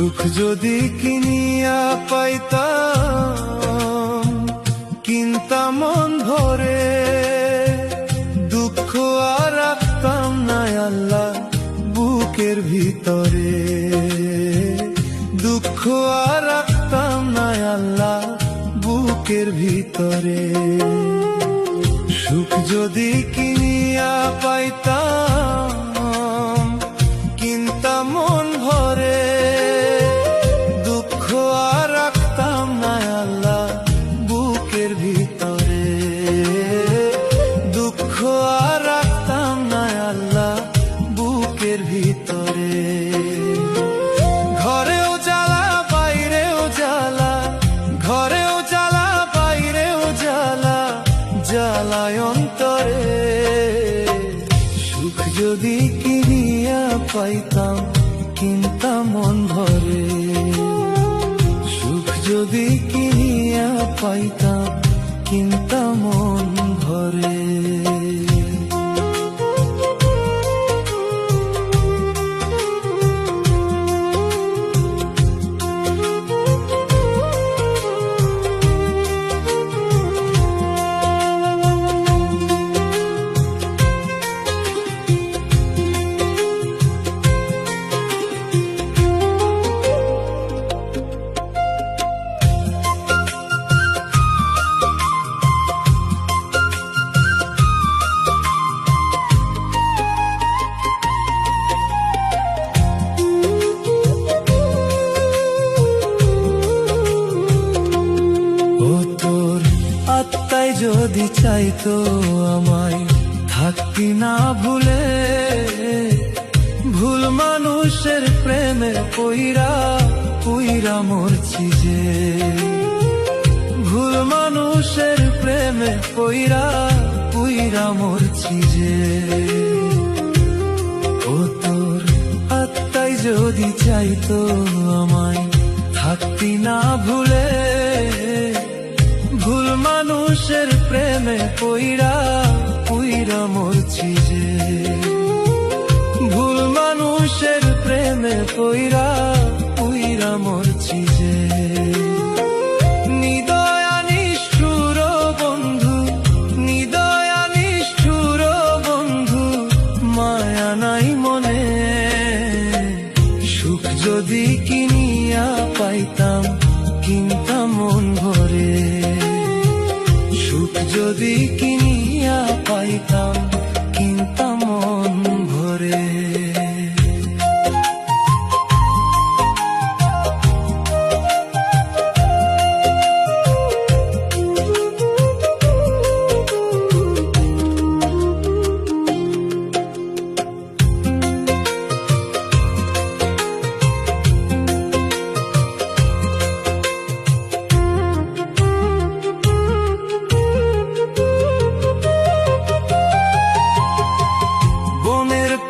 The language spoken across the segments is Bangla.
সুখ যদি কিনিয়া পাইতাম কিনতাম মন ভরে, দুঃখ আর রাখতাম না আল্লাহ বুকের ভিতরে, দুঃখ আর রাখতাম না আল্লাহ বুকের ভিতরে। সুখ যদি কিনিয়া পাইতাম কিনতাম মন ভরে, দুঃখ আর রাখতাম না আল্লাহ বুকের ভিতরে, দুঃখ আর রাখতাম না আল্লাহ বুকের ভিতরে। ঘরেও জ্বালা বাইরেও জ্বালা, ঘরেও জ্বালা বাইরেও জ্বালা, জ্বালায় অন্তরে। সুখ যদি কিনিয়া পাইতাম কিনতাম মন ভরে, সুখ যদি কিনিয়া পাইতাম কিনতাম মন ভরে। আত্মায় যদি চাইতো আমায় থাকতি না ভুলে, ভুল মানুষের প্রেমে পইরা পইরা মরছি যে, ভুল মানুষের প্রেমে পইরা পইরা মরছি যে। ও তোর আত্মায় যদি চাইতো আমায় থাকতি না ভুলে, ভুল মানুষের প্রেমে পইরা পইরা মরছি যে, ভুল মানুষের প্রেমে পইরা পইরা মরছি যে। নিদয়া নিষ্ঠুর বন্ধু, নিদয়া নিষ্ঠুর বন্ধু, মায়া নাই মনে। সুখ যদি কিনিয়া পাইতাম কিনতাম মন ভরে, সুখ যদি কিনিয়া পাইতাম কিনতাম মন ভরে।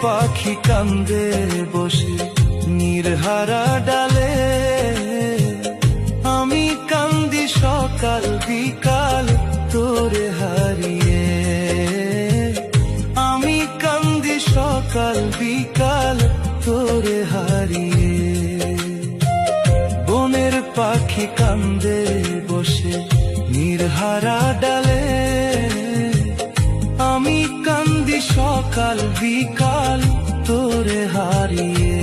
পাখি কান্দে বসে নির্হারা ডালে, আমি কান্দি সকাল বিকাল তোরে হারিয়ে, আমি কান্দি সকাল বিকাল তোরে হারিয়ে। বনের পাখি কান্দে বসে নির্হারা ডালে, আমি কান্দি সকাল বিকাল তোরে হারিয়ে,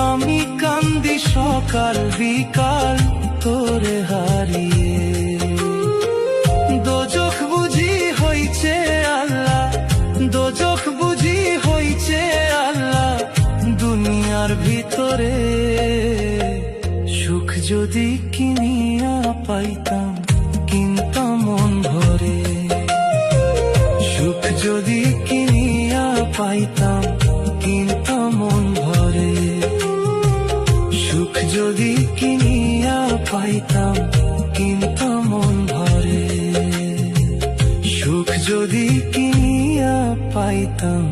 আমি কান্দি সকাল বিকাল তোরে হারিয়ে। দোজখ বুঝি হইছে আল্লাহ, দোজখ বুঝি হইছে আল্লাহ দুনিয়ার ভিতরে। সুখ যদি কিনিয়া পাইতাম কিনতাম মন ভরে, সুখ যদি কিনিয়া পাইতাম কিনতাম মন ভরে, সুখ যদি কিনিয়া পাইতাম কিনতাম মন ভরে, সুখ যদি কিনিয়া পাইতাম